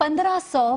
1500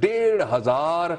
1,500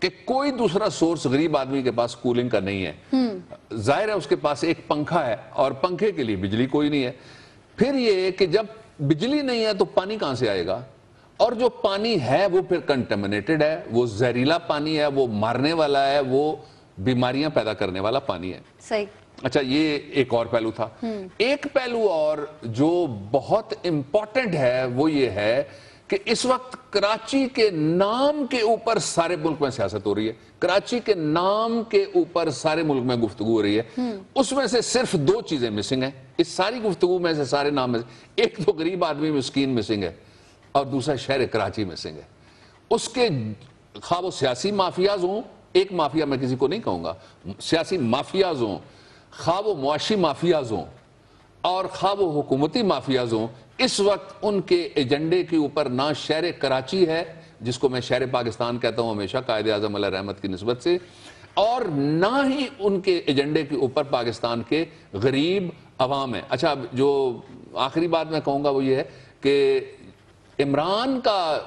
کہ کوئی دوسرا سورس غریب آدمی کے پاس کولنگ کا نہیں ہے. ظاہر ہے اس کے پاس ایک پنکھا ہے اور پنکھے کے لیے بجلی کوئی نہیں ہے. پھر یہ کہ جب بجلی نہیں ہے تو پانی کہاں سے آئے گا؟ اور جو پانی ہے وہ پھر کنٹامنیٹڈ ہے, وہ زہریلا پانی ہے, وہ مارنے والا ہے, وہ بیماریاں پیدا کرنے والا پانی ہے. صحیح. اچھا, یہ ایک اور پہلو تھا. ایک پہلو اور جو بہت امپورٹنٹ ہے وہ یہ ہے کہ اس وقت کراچی کے نام کے اوپر سارے ملک میں سیاست ہو رہی ہے. کراچی کے نام کے اوپر سارے ملک میں گفتگو ہو رہی ہے. اس میں سے صرف 2 چیزیں مسنگ ہیں اس ساری گفتگو میں سے, سارے نام میں سے. ایک تو غریب آدمی مسکین مسنگ ہے اور دوسرا شہر کراچی مسنگ ہے. اس کے خواہ وہ سیاسی مافیاز ہوں, ایک مافیا میں کسی کو نہیں کہوں گا, سیاسی مافیاز ہوں, خواہ وہ معاشی مافیاز ہوں اور خواہ وہ حکومتی مافیاز ہوں, اس وقت ان کے ایجنڈے کے اوپر نہ شہر کراچی ہے جس کو میں شہر پاکستان کہتا ہوں ہمیشہ قائد اعظم علیہ رحمت کی نسبت سے, اور نہ ہی ان کے ایجنڈے کے اوپر پاکستان کے غریب عوام ہیں. اچھا, جو آخری بات میں کہوں گا وہ یہ ہے کہ عمران کا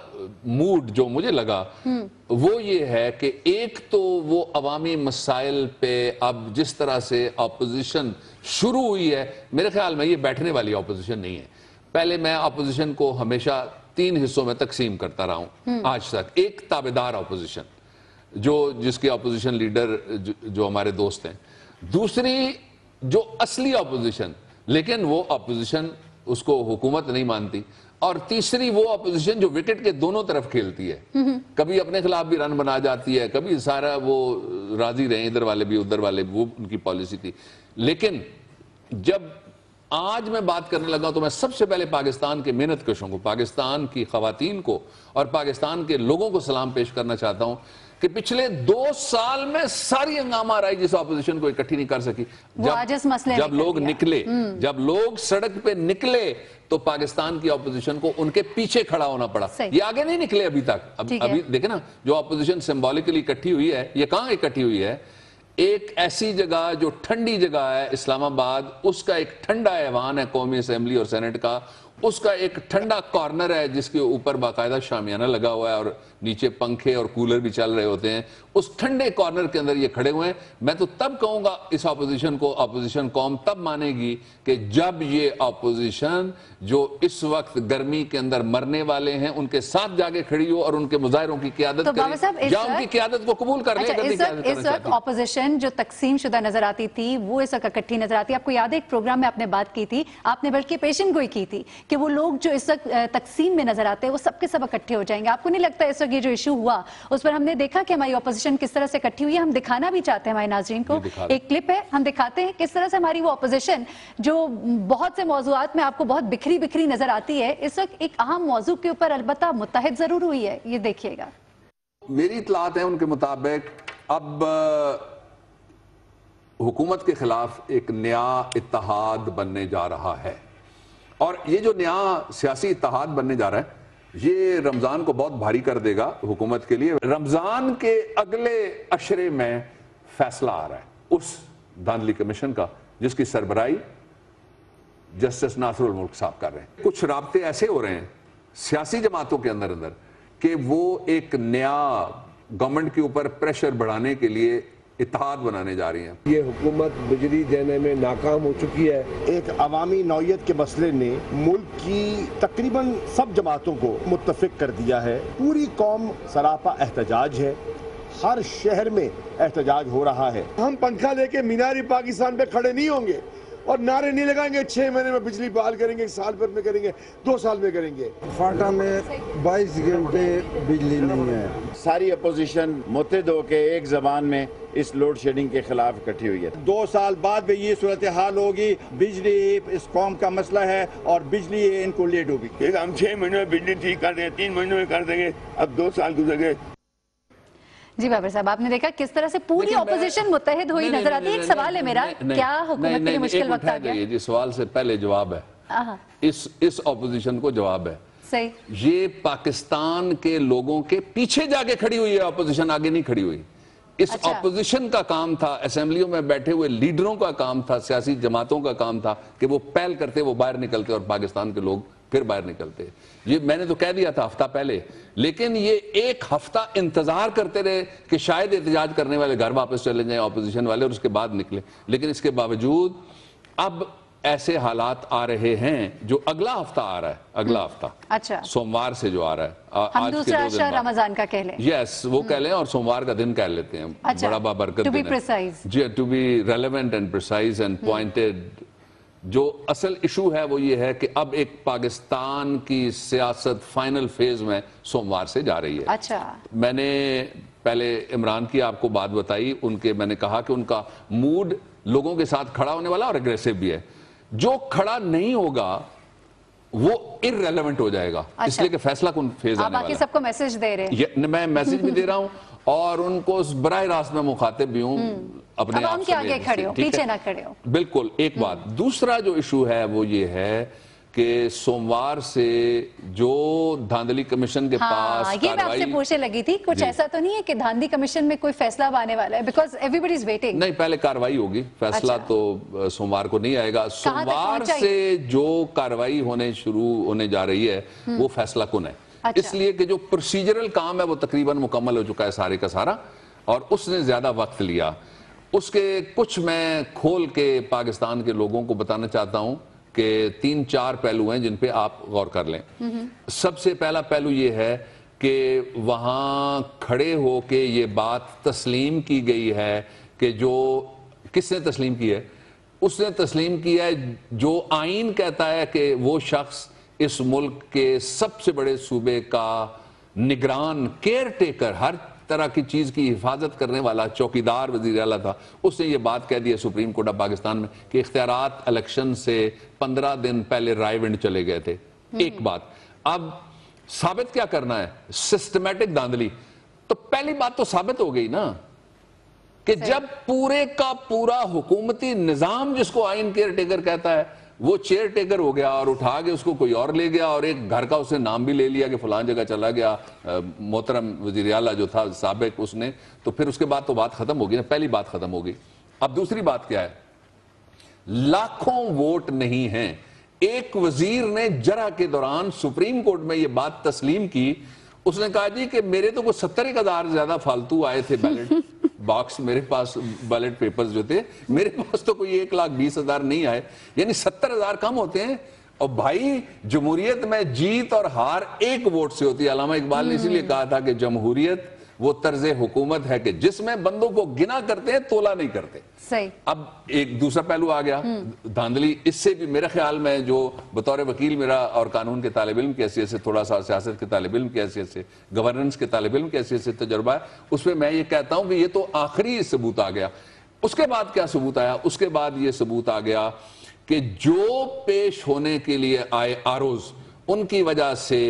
موڈ جو مجھے لگا وہ یہ ہے کہ ایک تو وہ عوامی مسائل پہ اب جس طرح سے اپوزیشن شروع ہوئی ہے, میرے خیال میں یہ بیٹھنے والی اپوزیشن نہیں ہے. پہلے میں اپوزیشن کو ہمیشہ 3 حصوں میں تقسیم کرتا رہا ہوں آج تک. ایک تابعدار اپوزیشن جس کے اپوزیشن لیڈر جو ہمارے دوست ہیں, دوسری جو اصلی اپوزیشن لیکن وہ اپوزیشن اس کو حکومت نہیں مانتی, اور تیسری وہ اپوزیشن جو وکٹ کے دونوں طرف کھیلتی ہے, کبھی اپنے خلاف بھی رن بنا جاتی ہے, کبھی سارا وہ راضی رہیں ادھر والے بھی ادھر والے بھی, وہ ان کی پالیسی تھی. لیکن جب آج میں بات کرنے لگا تو میں سب سے پہلے پاکستان کے محنت کشوں کو, پاکستان کی خواتین کو اور پاکستان کے لوگوں کو سلام پیش کرنا چاہتا ہوں کہ پچھلے 2 سال میں ساری ہنگامہ آرائی جس اپوزیشن کو اکٹھی نہیں کر سکی, جب لوگ نکلے, جب لوگ سڑک پہ نکلے تو پاکستان کی اپوزیشن کو ان کے پیچھے کھڑا ہونا پڑا. یہ آگے نہیں نکلے ابھی تک. ابھی دیکھیں نا, جو اپوزیشن سمبولیکلی اکٹھی ہوئی ہے, یہ کہاں اکٹھی ہوئی ہے؟ ایک ایسی جگہ جو ٹھنڈی جگہ ہے, اسلام آباد, اس کا ایک ٹھنڈا ایوان ہے قومی اسمبلی اور سینٹ کا, اس کا ایک ٹھنڈا کارنر ہے جس کے اوپر باقاعدہ شامیانہ لگا ہوا ہے اور نیچے پنکھے اور کولر بھی چل رہے ہوتے ہیں. اس ٹھنڈے کارنر کے اندر یہ کھڑے ہوئے ہیں. میں تو تب کہوں گا اس اپوزیشن کو, اپوزیشن قوم تب مانے گی کہ جب یہ اپوزیشن جو اس وقت گرمی کے اندر مرنے والے ہیں ان کے ساتھ جا کے کھڑی ہو اور ان کے مظاہروں کی قیادت کرے, یا ان کی قیادت کو قبول کر لے. اس وقت اپوزیشن جو تقسیم شدہ نظر آتی تھی وہ اس وقت اکٹھی نظر آتی ہے. آپ کو یاد ہے ایک پروگرام میں آپ نے بات کی تھی, آپ نے بلکہ پیشن گوئی کی تھی کہ وہ لوگ جو اس وقت تقسیم میں نظر آتے ہیں وہ سب کے سب اکٹھے ہو جائیں گے. آپ کو نہیں لگتا اس وقت یہ جو ایشو ہوا اس پر ہم نے دیکھا کہ ہماری اپوزیشن کس طرح سے اکٹھی ہوئی ہے؟ ہم دکھانا بھی چاہتے ہیں ہمارے ناظرین کو, ایک کلپ ہے, ہم دکھاتے ہیں کس طرح سے ہماری وہ اپوزیشن جو بہت سے موضوعات میں آپ کو بہت بکھری بکھری نظر آتی ہے, اس وقت ایک اہم موضوع کے اوپر البتہ متحد ضرور ہوئی ہے. یہ دیکھیے گا. میری اطلاعات ہیں ان کے مطابق اب حکومت کے خلاف ایک نیا اتحاد بننے جا رہا ہے, اور یہ جو نیا سیاسی اتحاد بننے جا رہا ہے یہ رمضان کو بہت بھاری کر دے گا حکومت کے لیے. رمضان کے اگلے عشرے میں فیصلہ آ رہا ہے اس دھاندلی کمیشن کا جس کی سربراہی جسٹس ناصر الملک صاحب کر رہے ہیں. کچھ رابطے ایسے ہو رہے ہیں سیاسی جماعتوں کے اندر کہ وہ ایک نیا گورنمنٹ کے اوپر پریشر بڑھانے کے لیے اتحاد بنانے جا رہی ہیں. یہ حکومت بجلی دینے میں ناکام ہو چکی ہے. ایک عوامی نوعیت کے مسئلے نے ملک کی تقریباً سب جماعتوں کو متفق کر دیا ہے. پوری قوم سراپا احتجاج ہے, ہر شہر میں احتجاج ہو رہا ہے. ہم پنکھا لے کے مینار پاکستان پہ کھڑے نہیں ہوں گے اور نعرے نہیں لگائیں گے 6 مہینے میں بجلی بحال کریں گے, 1 سال بھر میں کریں گے, 2 سال میں کریں گے. فاٹا میں 22 گھنٹے بجلی نہیں ہے. ساری اپوزیشن متحد ہو کے ایک زبان میں اس لوڈ شیڈنگ کے خلاف اکٹھی ہوئی ہے. 2 سال بعد بھی یہ صورتحال ہوگی. بجلی اس قوم کا مسئلہ ہے اور بجلی ان کو لیٹ ہوگی. ہم 6 مہینوں میں بجلی ٹھیک کر دیں گے, 3 مہینوں میں کر دیں گے, اب 2 سال گزر گئے. جی بابر صاحب, آپ نے دیکھا کس طرح سے پوری اپوزیشن متحد ہوئی نظر آتی ہے. ایک سوال ہے میرا, کیا حکومت کے لیے مشکل وقت آ گیا؟ یہ سوال سے پہلے جواب ہے, اس اپوزیشن کو جواب ہے. صحیح. یہ پاکستان کے لوگوں کے پیچھے جا کے کھڑی ہوئی ہے اپوزیشن, آگے نہیں کھڑی ہوئی. اس اپوزیشن کا کام تھا, اسمبلیوں میں بیٹھے ہوئے لیڈروں کا کام تھا, سیاسی جماعتوں کا کام تھا کہ وہ پہل کرتے, وہ باہر نکلتے اور پاکستان کے لوگ پھر باہر نکلتے. یہ میں نے تو کہہ دیا تھا ہفتہ پہلے, لیکن یہ ایک ہفتہ انتظار کرتے رہے کہ شاید احتجاج کرنے والے گھر واپس چلے جائیں اپوزیشن والے, اور اس کے بعد نکلے. لیکن اس کے باوجود اب ایسے حالات آ رہے ہیں جو اگلا ہفتہ آ رہا ہے, اگلا ہفتہ اچھا سوموار سے جو آ رہا ہے, ہم دوسرا شہر رمضان کا کہہ لیں. یس وہ کہہ لیں, اور سوموار کا دن کہہ لیتے ہیں, بڑا بابرکت دن ہے. جی, to be relevant and precise and pointed. جو اصل ایشو ہے وہ یہ ہے کہ اب ایک پاکستان کی سیاست فائنل فیز میں سوموار سے جا رہی ہے. اچھا میں نے پہلے عمران کی آپ کو بات بتائی, ان کے میں نے کہا کہ ان کا موڈ لوگوں کے ساتھ کھڑا ہونے والا اور اگریسو بھی ہے. جو کھڑا نہیں ہوگا وہ irrelevant ہو جائے گا, اس لیے کہ فیصلہ کن فیز آنے والا ہے. آپ باقی سب کو میسج دے رہے ہیں. میں میسج بھی دے رہا ہوں اور ان کو براہ راست میں مخاطب بھی ہوں اپنے آپ سے. آگے کھڑے ہو, پیچھے نہ کھڑے ہو. بالکل. ایک بات, دوسرا جو ایشو ہے وہ یہ ہے کہ سوموار سے جو دھاندلی کمیشن کے پاس یہ میں آپ سے پوچھنے لگی تھی, کچھ ایسا تو نہیں ہے کہ دھاندلی کمیشن میں کوئی فیصلہ اب آنے والا ہے, because everybody is waiting. نہیں, پہلے کاروائی ہوگی, فیصلہ تو سوموار کو نہیں آئے گا. سوموار سے جو کاروائی شروع ہونے جا رہی ہے وہ فیصلہ کن ہے, اس لیے کہ جو پروسیجرل کام ہے وہ تقریباً مکمل ہو چکا ہے سارے کا سارا, اور اس نے زیادہ وقت لیا. اس کے کچھ میں کھول کے پاکستان کے لوگوں کو بتانا چاہتا ہوں کہ 3-4 پہلو ہیں جن پہ آپ غور کر لیں. سب سے پہلا پہلو یہ ہے کہ وہاں کھڑے ہو کے یہ بات تسلیم کی گئی ہے کہ جو کس نے تسلیم کی ہے, اس نے تسلیم کی ہے جو آئین کہتا ہے کہ وہ شخص اس ملک کے سب سے بڑے صوبے کا نگران, کیئر ٹیکر, ہر طرح کی چیز کی حفاظت کرنے والا چوکیدار وزیر اعلیٰ تھا. اس نے یہ بات کہہ دی ہے سپریم کورٹ آف پاکستان میں کہ اختیارات الیکشن سے 15 دن پہلے رائے ونڈ چلے گئے تھے. ایک بات. اب ثابت کیا کرنا ہے؟ سسٹمیٹک دھاندلی. تو پہلی بات تو ثابت ہو گئی نا کہ جب پورے کا پورا حکومتی نظام جس کو آئین کیئر ٹیکر کہتا ہے وہ چیئر ٹیکر ہو گیا اور اٹھا کے اس کو کوئی اور لے گیا, اور ایک گھر کا اس نے نام بھی لے لیا کہ فلان جگہ چلا گیا محترم وزیر اعلیٰ جو تھا سابق اس نے, تو پھر اس کے بعد تو بات ختم ہوگی نا, پہلی بات ختم ہوگی. اب دوسری بات کیا ہے؟ لاکھوں ووٹ نہیں ہیں. ایک وزیر نے جرہ کے دوران سپریم کورٹ میں یہ بات تسلیم کی, اس نے کہا جی کہ میرے تو کوئی 70,000 زیادہ فالتو آئے تھے بیلٹ باکس, میرے پاس بیلٹ پیپرز جو تھے, میرے پاس تو کوئی 1,20,000 نہیں آئے, یعنی 70,000 کم ہوتے ہیں. اور بھائی جمہوریت میں جیت اور ہار ایک ووٹ سے ہوتی ہے. علامہ اقبال نے اسی لیے کہا تھا کہ جمہوریت وہ طرز حکومت ہے کہ جس میں بندوں کو گنا کرتے ہیں, تولا نہیں کرتے. صحیح. اب ایک دوسرا پہلو آ گیا دھاندلی. اس سے بھی میرے خیال میں جو بطور وکیل میرا اور قانون کے طالب علم کی حیثیت سے, تھوڑا سا سیاست کے طالب علم کی حیثیت سے, گورننس کے طالب علم کی حیثیت سے تجربہ ہے, اس میں میں یہ کہتا ہوں کہ یہ تو آخری ثبوت آ گیا. اس کے بعد کیا ثبوت آیا؟ اس کے بعد یہ ثبوت آ گیا کہ جو پیش ہونے کے لیے آئے آروز, ان کی وجہ سے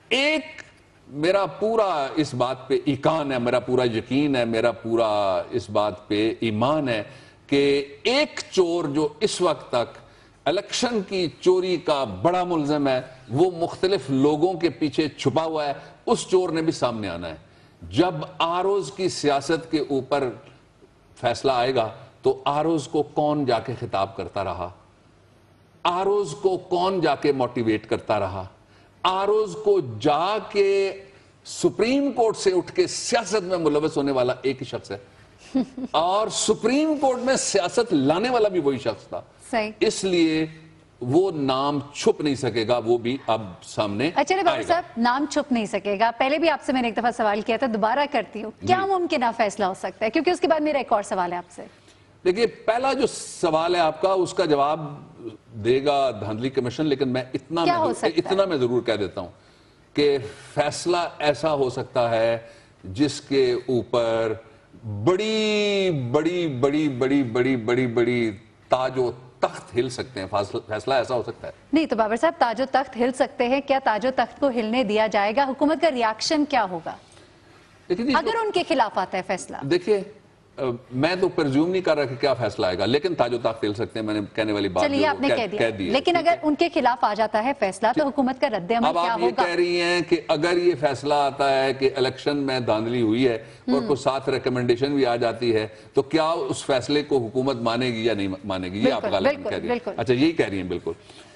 ایک میرا پورا اس بات پہ ایقان ہے, میرا پورا یقین ہے, میرا پورا اس بات پہ ایمان ہے کہ ایک چور جو اس وقت تک الیکشن کی چوری کا بڑا ملزم ہے وہ مختلف لوگوں کے پیچھے چھپا ہوا ہے, اس چور نے بھی سامنے آنا ہے. جب آروز کی سیاست کے اوپر فیصلہ آئے گا تو آروز کو کون جا کے خطاب کرتا رہا, آروز کو کون جا کے موٹیویٹ کرتا رہا, آروز کو جا کے سپریم کورٹ سے اٹھ کے سیاست میں ملوث ہونے والا ایک ہی شخص ہے, اور سپریم کورٹ میں سیاست لانے والا بھی وہی شخص تھا. اس لیے وہ نام چھپ نہیں سکے گا, وہ بھی اب سامنے چلے بابر صاحب, نام چھپ نہیں سکے گا. پہلے بھی آپ سے میں نے ایک دفعہ سوال کیا تھا, دوبارہ کرتی ہوں, کیا ممکنہ فیصلہ ہو سکتا ہے؟ کیونکہ اس کے بعد میرا ایک اور سوال ہے آپ سے. دیکھیے, پہلا جو سوال ہے آپ کا اس کا جواب دے گا دھاندلی کمیشن, لیکن میں اتنا میں ضرور کہہ دیتا ہوں کہ فیصلہ ایسا ہو سکتا ہے جس کے اوپر بڑی بڑی بڑی بڑی بڑی بڑی بڑی تاج و تخت ہل سکتے ہیں. فیصلہ ایسا ہو سکتا ہے. نہیں تو بابر صاحب, تاج و تخت ہل سکتے ہیں, کیا تاج و تخت کو ہلنے دیا جائے گا؟ حکومت کا ریاکشن کیا ہوگا اگر ان کے خلاف آتا ہے فیصلہ؟ دیکھیے, میں تو پرزیوم نہیں کر رہا کہ کیا فیصلہ آئے گا, لیکن تاج و تخت ہل سکتے ہیں, میں نے کہنے والی بات چلیے آپ نے کہہ دیا, لیکن اگر ان کے خلاف آ جاتا ہے فیصلہ تو حکومت کا رد عمل کیا ہوگا؟ اب آپ یہ کہہ رہی ہیں کہ اگر یہ فیصلہ آتا ہے کہ الیکشن میں دھاندلی ہوئی ہے اور کوئی ساتھ ریکمنڈیشن بھی آ جاتی ہے تو کیا اس فیصلے کو حکومت مانے گی یا نہیں مانے گی؟ یہ آپ غالباً کہہ رہی ہیں. اچھا, یہی کہہ رہی ہیں. بالکل.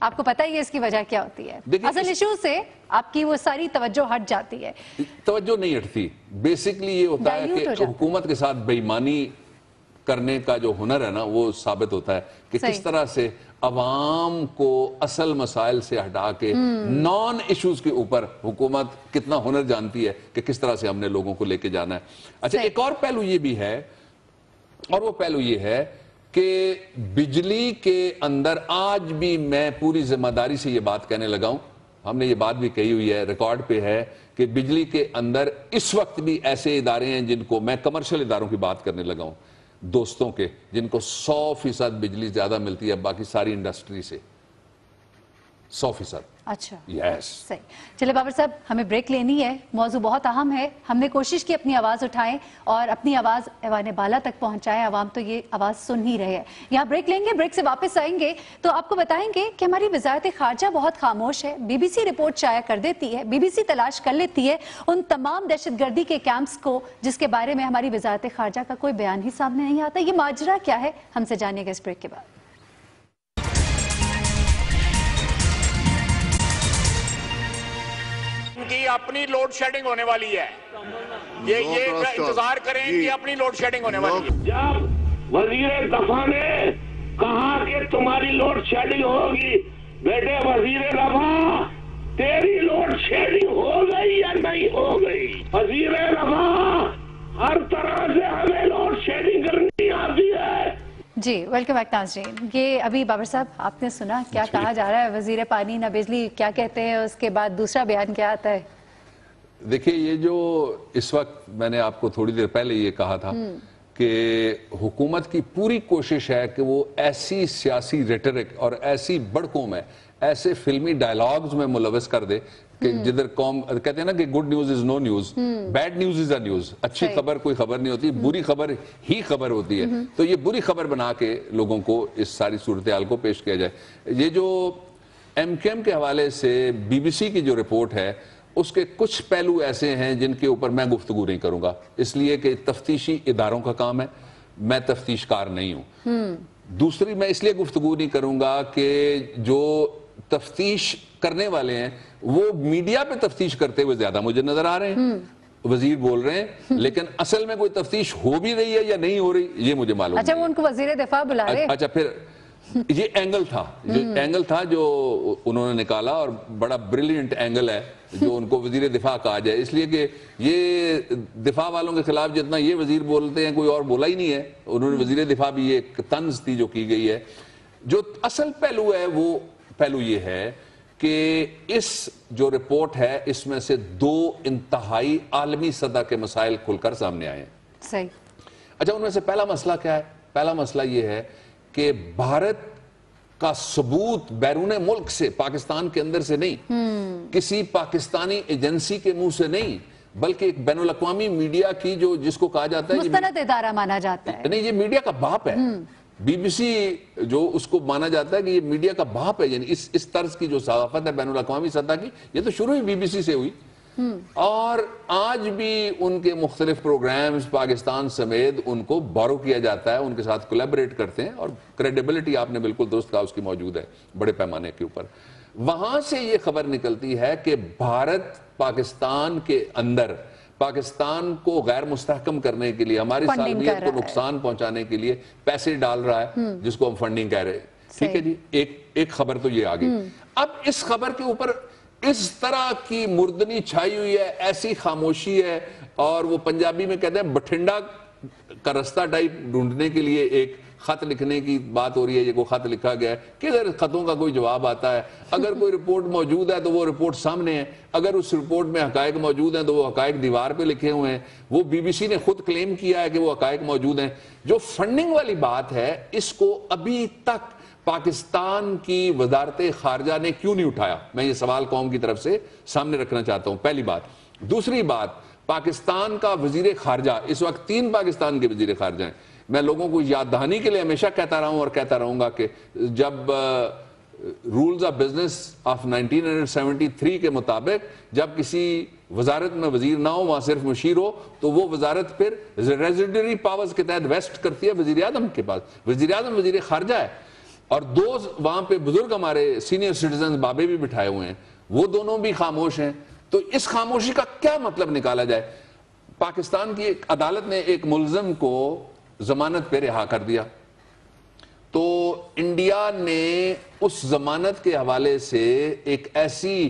آپ کو پتہ ہی ہے اس کی وجہ کیا ہوتی ہے؟ اصل ایشو سے آپ کی وہ ساری توجہ ہٹ جاتی ہے. توجہ نہیں ہٹتی. بیسکلی یہ ہوتا ہے کہ حکومت کے ساتھ بے ایمانی کرنے کا جو ہنر ہے نا وہ ثابت ہوتا ہے کہ کس طرح سے عوام کو اصل مسائل سے ہٹا کے نان ایشوز کے اوپر حکومت کتنا ہنر جانتی ہے کہ کس طرح سے ہم نے لوگوں کو لے کے جانا ہے. اچھا ایک اور پہلو یہ بھی ہے، اور وہ پہلو یہ ہے کہ بجلی کے اندر آج بھی میں پوری ذمہ داری سے یہ بات کہنے لگا ہوں، ہم نے یہ بات بھی کہی ہوئی ہے، ریکارڈ پہ ہے کہ بجلی کے اندر اس وقت بھی ایسے ادارے ہیں جن کو میں کمرشل اداروں کی بات کرنے لگا ہوں، دوستوں کے، جن کو 100% بجلی زیادہ ملتی ہے باقی ساری انڈسٹری سے. 100%. اچھا یس صحیح. چلے بابر صاحب ہمیں بریک لینی ہے، موضوع بہت اہم ہے. ہم نے کوشش کی اپنی آواز اٹھائیں اور اپنی آواز ایوان بالا تک پہنچائیں. عوام تو یہ آواز سن ہی رہے ہیں. یہاں بریک لیں گے، بریک سے واپس آئیں گے تو آپ کو بتائیں گے کہ ہماری وزارت خارجہ بہت خاموش ہے. بی بی سی رپورٹ شائع کر دیتی ہے، بی بی سی تلاش کر لیتی ہے ان تمام دہشت گردی کے کیمپس کو جس کے بارے میں ہماری وزارت خارجہ کا کوئی بیان ہی سامنے نہیں آتا. یہ ماجرا کیا ہے؟ ہم سے جانیے گا اس بریک کے بعد. کی اپنی لوڈ شیڈنگ ہونے والی ہے، یہ انتظار کریں کہ اپنی لوڈ شیڈنگ ہونے والی ہے. جب وزیر دفاع نے کہا کہ تمہاری لوڈ شیڈنگ ہوگی، بیٹے وزیر دفاع تیری لوڈ شیڈنگ ہو گئی یا نہیں ہو گئی؟ وزیر دفاع ہر طرح سے ہمیں لوڈ شیڈنگ کرنی آتی ہے. جی ویلکم بیک ناظرین. یہ ابھی بابر صاحب آپ نے سنا کیا کہا جا رہا ہے؟ وزیر پانی نہ بجلی کیا کہتے ہیں، اس کے بعد دوسرا بیان کیا آتا ہے؟ دیکھیں یہ جو اس وقت میں نے آپ کو تھوڑی دیر پہلے یہ کہا تھا کہ حکومت کی پوری کوشش ہے کہ وہ ایسی سیاسی ریٹرک اور ایسی بڑکوں میں، ایسے فلمی ڈائلاگز میں ملوث کر دے کہ جدھر قوم کہتے ہیں نا کہ good news is no news, bad news is a news. اچھی خبر کوئی خبر نہیں ہوتی، بری خبر ہی خبر ہوتی ہے. تو یہ بری خبر بنا کے لوگوں کو اس ساری صورتحال کو پیش کیا جائے. یہ جو ایم کیو ایم کے حوالے سے بی بی سی کی جو رپورٹ ہے اس کے کچھ پہلو ایسے ہیں جن کے اوپر میں گفتگو نہیں کروں گا، اس لیے کہ تفتیشی اداروں کا کام ہے، میں تفتیش کار نہیں ہوں. دوسری میں اس لیے گفتگو نہیں کروں گا کہ جو تفتیش کرنے والے ہیں وہ میڈیا پہ تفتیش کرتے ہوئے زیادہ مجھے نظر آ رہے ہیں. وزیر بول رہے ہیں لیکن اصل میں کوئی تفتیش ہو بھی رہی ہے یا نہیں ہو رہی یہ مجھے معلوم نہیں. اچھا وہ ان کو وزیر دفاع بلا رہے ہیں. اچھا پھر یہ اینگل تھا جو انہوں نے نکالا اور بڑا بریلینٹ اینگل ہے جو ان کو وزیر دفاع کہا جائے، اس لیے کہ یہ دفاع والوں کے خلاف جتنا یہ وزیر بولتے ہیں کوئی اور بولا ہی نہیں ہے. انہوں نے وزیر دفاع بھی یہ ایک طنز تھی جو کی گئی ہے. جو اصل پہلو ہے وہ پہلو یہ ہے کہ اس جو رپورٹ ہے اس میں سے 2 انتہائی عالمی سطح کے مسائل کھل کر سامنے آئے ہیں. صحیح. اچھا ان میں سے پہلا مسئلہ کیا ہے؟ پہلا مسئلہ یہ ہے کہ بھارت کا ثبوت بیرون ملک سے، پاکستان کے اندر سے نہیں، کسی پاکستانی ایجنسی کے منہ سے نہیں، بلکہ ایک بین الاقوامی میڈیا کی جو جس کو کہا جاتا ہے مستند ادارہ مانا جاتا ہے. نہیں، یہ میڈیا کا باپ ہے. بی بی سی جو اس کو مانا جاتا ہے کہ یہ میڈیا کا باپ ہے، یعنی اس طرز کی جو صحافت ہے بین الاقوامی سطح کی یہ تو شروع ہی بی بی سی سے ہوئی. اور آج بھی ان کے مختلف پروگرامز پاکستان سمیت ان کو بورو کیا جاتا ہے، ان کے ساتھ کولیبریٹ کرتے ہیں اور کریڈیبلٹی آپ نے بالکل درست کہا اس کی موجود ہے بڑے پیمانے کے اوپر. وہاں سے یہ خبر نکلتی ہے کہ بھارت پاکستان کے اندر پاکستان کو غیر مستحکم کرنے کے لیے، ہماری سالمیت کو نقصان پہنچانے کے لیے پیسے ڈال رہا ہے جس کو ہم فنڈنگ کہہ رہے ہیں. ٹھیک ہے جی، ایک خبر تو یہ آ گئی. اب اس خبر کے اوپر اس طرح کی مردنی چھائی ہوئی ہے، ایسی خاموشی ہے، اور وہ پنجابی میں کہتے ہیں بٹھنڈا کا رستہ ٹائپ ڈھونڈنے کے لیے ایک خط لکھنے کی بات ہو رہی ہے. یہ کوئی خط لکھا گیا ہے کہ اگر خطوں کا کوئی جواب آتا ہے، اگر کوئی رپورٹ موجود ہے تو وہ رپورٹ سامنے ہے، اگر اس رپورٹ میں حقائق موجود ہیں تو وہ حقائق دیوار پہ لکھے ہوئے ہیں. وہ بی بی سی نے خود کلیم کیا ہے کہ وہ حقائق موجود ہیں. جو فنڈنگ والی بات ہے اس کو ابھی تک پاکستان کی وزارت خارجہ نے کیوں نہیں اٹھایا؟ میں یہ سوال قوم کی طرف سے سامنے رکھنا چاہتا ہوں. پہلی بات. دوسری بات، پاکستان کا وزیر خارجہ، اس وقت 3 پاکستان کے وزیر خارجہ ہیں. میں لوگوں کو یاد دہانی کے لیے ہمیشہ کہتا رہا ہوں اور کہتا رہوں گا کہ جب رولز آف بزنس آف 1973 کے مطابق جب کسی وزارت میں وزیر نہ ہو، وہاں صرف مشیر ہو، تو وہ وزارت پھر ریزیڈری پاورز کے تحت ویسٹ کرتی ہے وزیر اعظم کے پاس. وزیر اعظم وزیر خارجہ ہے. اور دو وہاں پہ بزرگ ہمارے سینئر سٹیزن بابے بھی بٹھائے ہوئے ہیں، وہ دونوں بھی خاموش ہیں. تو اس خاموشی کا کیا مطلب نکالا جائے؟ پاکستان کی ایک عدالت نے ایک ملزم کو ضمانت پہ رہا کر دیا، تو انڈیا نے اس ضمانت کے حوالے سے ایک ایسی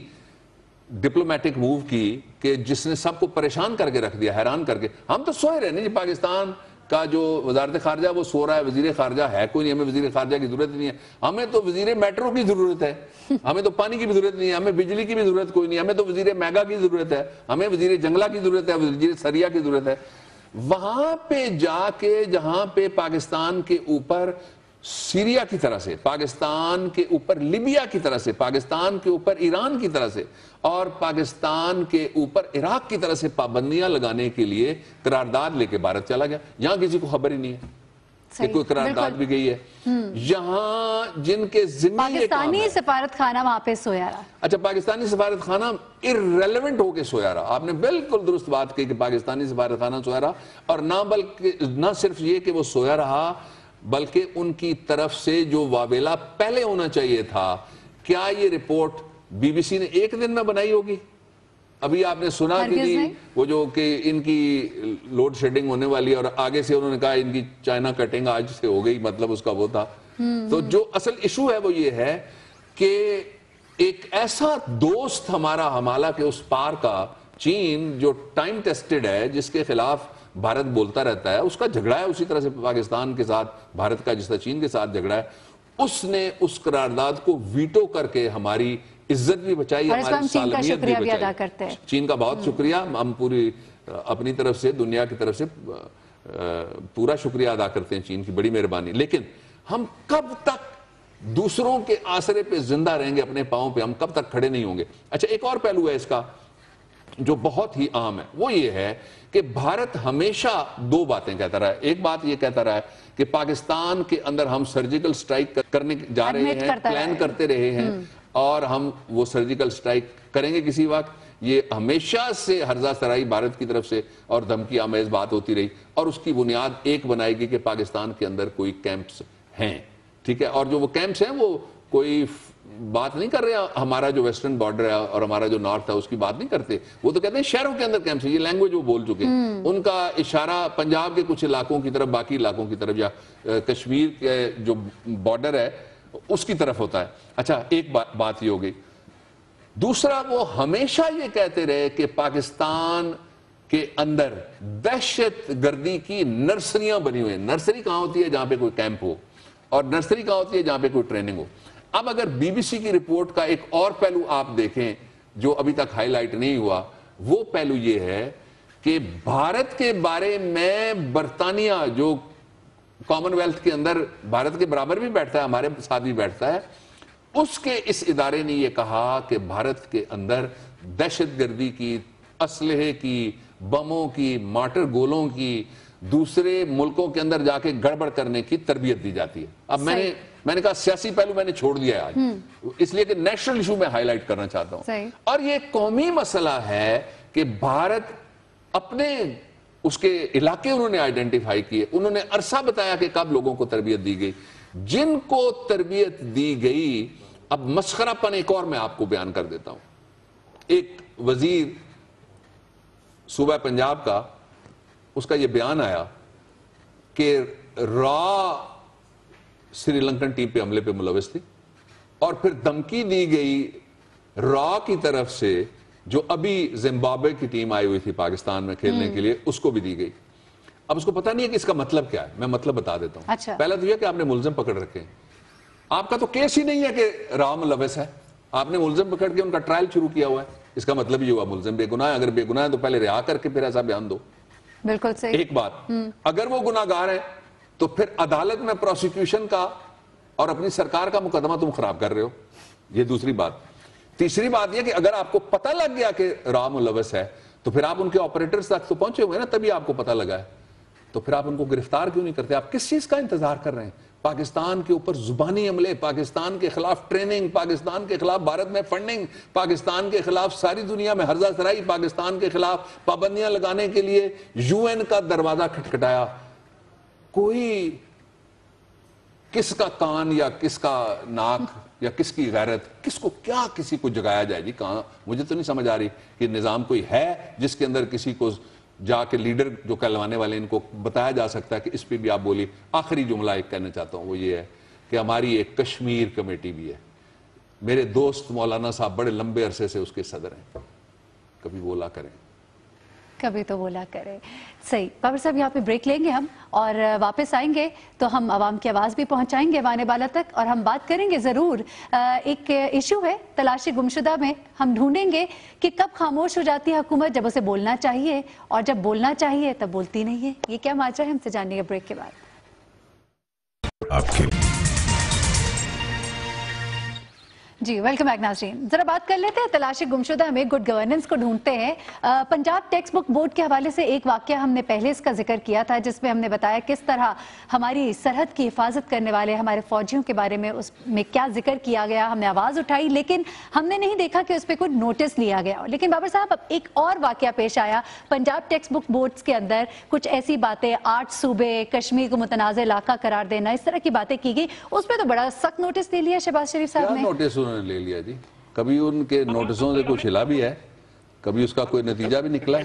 ڈپلومیٹک موو کی کہ جس نے سب کو پریشان کر کے رکھ دیا، حیران کر کے. ہم تو سوئے رہے نہیں جی، پاکستان کا جو وزارت خارجہ وہ سو رہا ہے، وزیر خارجہ ہے کوئی نہیں، ہمیں وزیر خارجہ کی ضرورت نہیں ہے، ہمیں تو وزیر میٹرو کی ضرورت ہے، ہمیں تو پانی کی بھی ضرورت نہیں ہے، ہمیں بجلی کی بھی ضرورت کوئی نہیں، ہمیں تو وزیر میگا کی ضرورت ہے، ہمیں وزیر جنگلہ کی ضرورت ہے، وزیر سریا کی ضرورت ہے. وہاں پہ جا کے جہاں پہ پاکستان کے اوپر سیریا کی طرح سے، پاکستان کے اوپر لیبیا کی طرح سے، پاکستان کے اوپر ایران کی طرح سے اور پاکستان کے اوپر عراق کی طرح سے پابندیاں لگانے کے لیے قرارداد لے کے بھارت چلا گیا. یہاں کسی کو خبر ہی نہیں ہے کہ کوئی قرارداد بھی گئی ہے. یہاں جن کے ذمہ پاکستانی سفارت خانہ وہاں پہ سویا رہا. اچھا، پاکستانی سفارت خانہ irrelevant ہو کے سویا رہا. آپ نے بالکل درست بات کی کہ پاکستانی سفارت خانہ سویا رہا، اور نہ صرف یہ کہ وہ سویا رہا بلکہ ان کی طرف سے جو واویلا پہلے ہونا چاہیے تھا. کیا یہ رپورٹ بی بی سی نے ایک دن میں بنائی ہوگی؟ ابھی آپ نے سنا کہ وہ جو کہ ان کی لوڈ شیڈنگ ہونے والی ہے، اور آگے سے انہوں نے کہا ان کی چائنا کٹنگ آج سے ہو گئی، مطلب اس کا وہ تھا. تو جو اصل ایشو ہے وہ یہ ہے کہ ایک ایسا دوست ہمارا ہمالا کے اس پار کا چین جو ٹائم ٹیسٹڈ ہے، جس کے خلاف بھارت بولتا رہتا ہے، اس کا جھگڑا ہے اسی طرح سے پاکستان کے ساتھ بھارت کا جس طرح چین کے ساتھ جھگڑا ہے. اس نے اس قرارداد کو ویٹو کر کے ہماری عزت بھی بچائی، ہماری سالمیت بھی بچائی. چین کا بہت شکریہ، ہم پوری اپنی طرف سے، دنیا کی طرف سے پورا شکریہ ادا کرتے ہیں چین کی، بڑی مہربانی. لیکن ہم کب تک دوسروں کے آسرے پہ زندہ رہیں گے؟ اپنے پاؤں پہ ہم کب تک کھڑے نہیں ہوں گے؟ اچھا، ایک اور پہلو ہے اس کا جو بہت ہی عام ہے، وہ یہ ہے کہ بھارت ہمیشہ دو باتیں کہتا رہا ہے. ایک بات یہ کہتا رہا ہے کہ پاکستان کے اندر ہم سرجیکل سٹرائک کرنے جا رہے ہیں، پلان کرتے رہے ہیں، اور ہم وہ سرجیکل سٹرائک کریں گے کسی وقت. یہ ہمیشہ سے ہرزہ سرائی بھارت کی طرف سے اور دھمکی آمیز بات ہوتی رہی، اور اس کی بنیاد ایک بنائے گی کہ پاکستان کے اندر کوئی کیمپس ہیں. ٹھیک ہے، اور جو وہ کیمپس ہیں وہ کوئی بات نہیں کر رہے ہمارا جو ویسٹرن بارڈر ہے اور ہمارا جو نارتھ ہے اس کی بات نہیں کرتے، وہ تو کہتے ہیں شہروں کے اندر کیمپس ہیں. یہ لینگویج وہ بول چکے ہیں. ان کا اشارہ پنجاب کے کچھ علاقوں کی طرف، باقی علاقوں کی طرف، یا کشمیر کے جو بارڈر ہے اس کی طرف ہوتا ہے. اچھا، ایک بات یہ ہو گئی. دوسرا، وہ ہمیشہ یہ کہتے رہے کہ پاکستان کے اندر دہشت گردی کی نرسریاں بنی ہوئی ہیں. نرسری کہاں ہوتی ہے؟ جہاں پہ کوئی کیمپ ہو. اور نرسری کہاں ہوتی ہے؟ جہاں پہ کوئی ٹریننگ ہو. اب اگر بی بی سی کی رپورٹ کا ایک اور پہلو آپ دیکھیں جو ابھی تک ہائی لائٹ نہیں ہوا، وہ پہلو یہ ہے کہ بھارت کے بارے میں برطانیہ جو کامن ویلتھ کے اندر بھارت کے برابر بھی بیٹھتا ہے، ہمارے ساتھ بھی بیٹھتا ہے، اس کے اس ادارے نے یہ کہا کہ بھارت کے اندر دہشت گردی کی، اسلحے کی، بموں کی، مارٹر گولوں کی، دوسرے ملکوں کے اندر جا کے گڑبڑ کرنے کی تربیت دی جاتی ہے. اب میں نے کہا سیاسی پہلو میں نے چھوڑ دیا ہے آج، اس لیے کہ نیشنل ایشو میں ہائی لائٹ کرنا چاہتا ہوں. اور یہ قومی مسئلہ ہے کہ بھارت اپنے اس کے علاقے انہوں نے آئیڈینٹیفائی کیے، انہوں نے عرصہ بتایا کہ کب لوگوں کو تربیت دی گئی. جن کو تربیت دی گئی، اب مسخرہ پن ایک اور میں آپ کو بیان کر دیتا ہوں. ایک وزیر صوبہ پنجاب کا، اس کا یہ بیان آیا کہ را سری لنکن ٹیم پہ حملے پہ ملوث تھی، اور پھر دھمکی دی گئی را کی طرف سے جو ابھی زمبابوے کی ٹیم آئی ہوئی تھی پاکستان میں کھیلنے کے لیے، اس کو بھی دی گئی. اب اس کو پتہ نہیں ہے کہ اس کا مطلب کیا ہے. میں مطلب بتا دیتا ہوں. پہلا تو یہ کہ آپ نے ملزم پکڑ رکھے ہیں. آپ کا تو کیس ہی نہیں ہے کہ را ملوث ہے، آپ نے ملزم پکڑ کے ان کا ٹرائل شروع کیا ہوا ہے. اس کا مطلب یہ ہوا ملزم بے گناہ ہے. اگر بے گناہ ہے تو پہلے رہا کر کے پھر ایسا بیان دو. بالکل صحیح. ایک بات، اگر وہ گناہ گار ہیں تو پھر عدالت میں پروسیکیوشن کا اور اپنی سرکار کا مقدمہ تم خراب کر رہے ہو. یہ دوسری بات. تیسری بات یہ کہ اگر آپ کو پتہ لگ گیا کہ را ملوث ہے تو پھر آپ ان کے آپریٹرز تک تو پہنچے ہوئے نا، تبھی آپ کو پتہ لگا ہے. تو پھر آپ ان کو گرفتار کیوں نہیں کرتے؟ آپ کس چیز کا انتظار کر رہے ہیں؟ پاکستان کے اوپر زبانی حملے، پاکستان کے خلاف ٹریننگ، پاکستان کے خلاف بھارت میں فنڈنگ، پاکستان کے خلاف ساری دنیا میں ہرزہ سرائی، پاکستان کے خلاف پابندیاں لگانے کے لیے یو این کا دروازہ کھٹکھٹایا. کوئی کس کا کان یا کس کا ناک یا کس کی غیرت، کس کو کیا کسی کو جگایا جائے جی؟ کہاں مجھے تو نہیں سمجھ آ رہی کہ نظام کوئی ہے جس کے اندر کسی کو جا کے لیڈر جو کہلوانے والے ان کو بتایا جا سکتا ہے کہ اس پہ بھی آپ بولی. آخری جملہ ایک کہنا چاہتا ہوں وہ یہ ہے کہ ہماری ایک کشمیر کمیٹی بھی ہے. میرے دوست مولانا صاحب بڑے لمبے عرصے سے اس کے صدر ہیں. کبھی بولا کریں، کبھی تو بولا کرے. صحیح. بابر صاحب یہاں پہ بریک لیں گے ہم اور واپس آئیں گے تو ہم عوام کی آواز بھی پہنچائیں گے ایوان بالا تک، اور ہم بات کریں گے ضرور. ایک ایشو ہے تلاشی گمشدہ میں، ہم ڈھونڈیں گے کہ کب خاموش ہو جاتی ہے حکومت جب اسے بولنا چاہیے، اور جب بولنا چاہیے تب بولتی نہیں ہے. یہ کیا ماجرا ہے، ہم سے جاننے گے بریک کے بعد. جی ویلکم بیک ناظرین. ذرا بات کر لیتے ہیں تلاشی گمشدہ میں گڈ گورننس کو ڈھونڈتے ہیں. پنجاب ٹیکسٹ بک بورڈ کے حوالے سے ایک واقعہ ہم نے پہلے اس کا ذکر کیا تھا جس میں ہم نے بتایا کس طرح ہماری سرحد کی حفاظت کرنے والے ہمارے فوجیوں کے بارے میں اس میں کیا ذکر کیا گیا. ہم نے آواز اٹھائی لیکن ہم نے نہیں دیکھا کہ اس پہ کوئی نوٹس لیا گیا. لیکن بابر صاحب اب ایک اور واقعہ پیش آیا پنجاب ٹیکسٹ بک بورڈز کے اندر. کچھ ایسی باتیں 8 صوبے، کشمیر کو متنازع علاقہ قرار دینا، اس طرح کی باتیں کی گئی. اس پہ تو بڑا سخت نوٹس لے لیا شہباز شریف صاحب نے. نوٹس انہوں نے لے لیا جی؟ کبھی ان کے نوٹسوں سے کچھ ہلا بھی ہے، کبھی اس کا کوئی نتیجہ بھی نکلا ہے.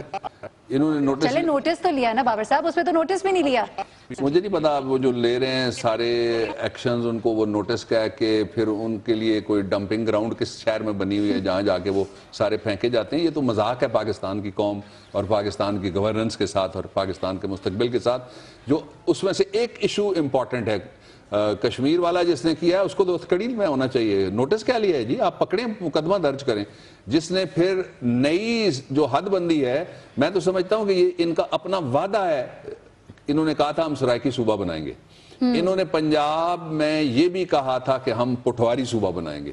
انہوں نے نوٹس تو لیا نا بابر صاحب، اس پہ تو نوٹس بھی نہیں لیا. مجھے نہیں پتا وہ جو لے رہے ہیں سارے ایکشنز ان کو وہ نوٹس کہہ کے پھر ان کے لیے کوئی ڈمپنگ گراؤنڈ کس شہر میں بنی ہوئی ہے جہاں جا کے وہ سارے پھینکے جاتے ہیں. یہ تو مذاق ہے پاکستان کی قوم اور پاکستان کی گورننس کے ساتھ اور پاکستان کے مستقبل کے ساتھ. جو اس میں سے ایک ایشو امپورٹنٹ ہے کشمیر والا جس نے کیا ہے اس کو تو کڑیل میں ہونا چاہیے. نوٹس کیا لیا ہے جی؟ آپ پکڑیں، مقدمہ درج کریں. جس نے پھر نئی جو حد بندی ہے، میں تو سمجھتا ہوں کہ یہ ان کا اپنا وعدہ ہے. انہوں نے کہا تھا ہم سرائکی صوبہ بنائیں گے. انہوں نے پنجاب میں یہ بھی کہا تھا کہ ہم پٹواری صوبہ بنائیں گے.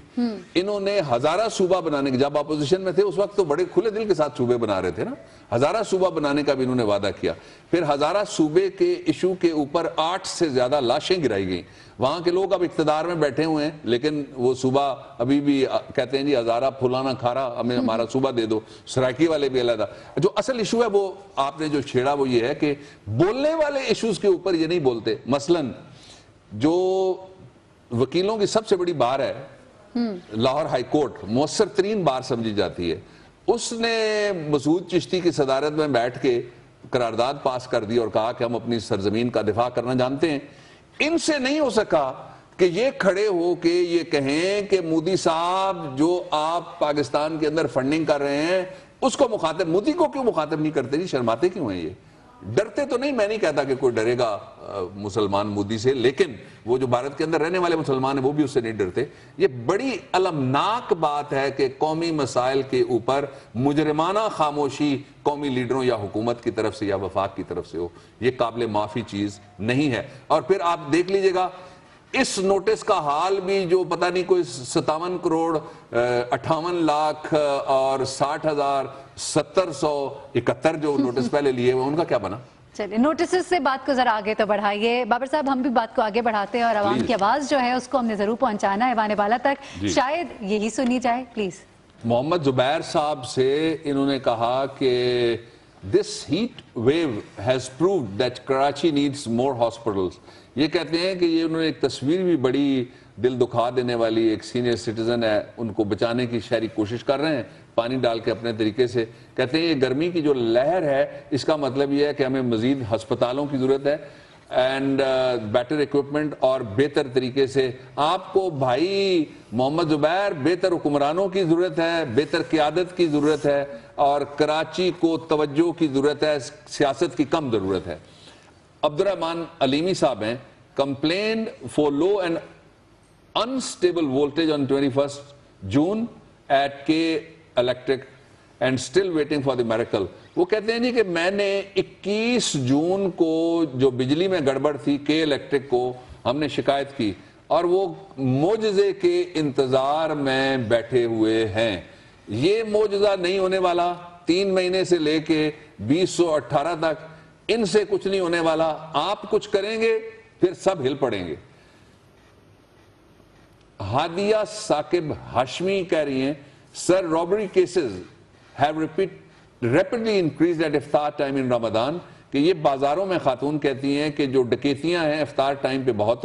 انہوں نے ہزارہ صوبہ بنانے کے، جب اپوزیشن میں تھے اس وقت تو بڑے کھلے دل کے ساتھ صوبے بنا رہے تھے نا. ہزارہ صوبہ بنانے کا بھی انہوں نے وعدہ کیا. پھر ہزارہ صوبے کے ایشو کے اوپر 8 سے زیادہ لاشیں گرائی گئیں. وہاں کے لوگ اب اقتدار میں بیٹھے ہوئے ہیں لیکن وہ صوبہ ابھی بھی کہتے ہیں جی ہزارہ پھلانا کھارا، ہمیں ہمارا صوبہ دے دو. سرائکی والے بھی علیحدہ. جو اصل ایشو ہے وہ آپ نے جو چھیڑا وہ یہ ہے کہ بولنے والے ایشوز کے اوپر یہ نہیں بولتے. مثلاً جو وکیلوں کی سب سے بڑی بار ہے لاہور ہائی کورٹ، مؤثر ترین بار سمجھی جاتی ہے، اس نے مسعود چشتی کی صدارت میں بیٹھ کے قرارداد پاس کر دی اور کہا کہ ہم اپنی سرزمین کا دفاع کرنا جانتے ہیں. ان سے نہیں ہو سکا کہ یہ کھڑے ہو کے یہ کہیں کہ مودی صاحب جو آپ پاکستان کے اندر فنڈنگ کر رہے ہیں اس کو مخاطب، مودی کو کیوں مخاطب نہیں کرتے جی؟ شرماتے کیوں ہیں یہ؟ ڈرتے تو نہیں، میں نہیں کہتا کہ کوئی ڈرے گا مسلمان مودی سے، لیکن وہ جو بھارت کے اندر رہنے والے مسلمان ہیں وہ بھی اس سے نہیں ڈرتے. یہ بڑی المناک بات ہے کہ قومی مسائل کے اوپر مجرمانہ خاموشی قومی لیڈروں یا حکومت کی طرف سے یا وفاق کی طرف سے ہو. یہ قابل معافی چیز نہیں ہے. اور پھر آپ دیکھ لیجئے گا اس نوٹس کا حال بھی جو پتہ نہیں کوئی 57 کروڑ 58 لاکھ اور 60,771 جو نوٹس پہلے لیے ہوئے ان کا کیا بنا؟ چلیے نوٹسز سے بات کو ذرا آگے تو بڑھائیے بابر صاحب. ہم بھی بات کو آگے بڑھاتے ہیں اور عوام کی آواز جو ہے اس کو ہم نے ضرور پہنچانا ہے ایوان بالا تک. شاید یہی سنی جائے. پلیز. محمد زبیر صاحب سے انہوں نے کہا کہ this heat wave has proved that Karachi needs more hospitals. یہ کہتے ہیں کہ یہ انہوں نے ایک تصویر بھی بڑی دل دکھا دینے والی، ایک سینئر سٹیزن ہے ان کو بچانے کی شہری کوشش کر رہے ہیں پانی ڈال کے اپنے طریقے سے. کہتے ہیں یہ گرمی کی جو لہر ہے اس کا مطلب یہ ہے کہ ہمیں مزید ہسپتالوں کی ضرورت ہے اینڈ بیٹر ایکوپمنٹ اور بہتر طریقے سے. آپ کو بھائی محمد زبیر بہتر حکمرانوں کی ضرورت ہے، بہتر قیادت کی ضرورت ہے اور کراچی کو توجہ کی ضرورت ہے، سیاست کی کم ضرورت ہے. عبدالرحمن علیمی صاحب ہیں complained for low and unstable voltage on 21st June at K Electric and still waiting for the miracle. وہ کہتے ہیں جی کہ میں نے 21 جون کو جو بجلی میں گڑبڑ تھی کے الیکٹرک کو ہم نے شکایت کی اور وہ معجزے کے انتظار میں بیٹھے ہوئے ہیں. یہ معجزہ نہیں ہونے والا. 3 مہینے سے لے کے 2018 تک ان سے کچھ نہیں ہونے والا. آپ کچھ کریں گے پھر سب ہل پڑیں گے. ہادیہ ثاقب ہاشمی کہہ رہی ہیں سر robbery cases have rapidly increased at افطار ٹائم in Ramadan. کہ یہ بازاروں میں خاتون کہتی ہیں کہ جو ڈکیتیاں ہیں افطار ٹائم پہ بہت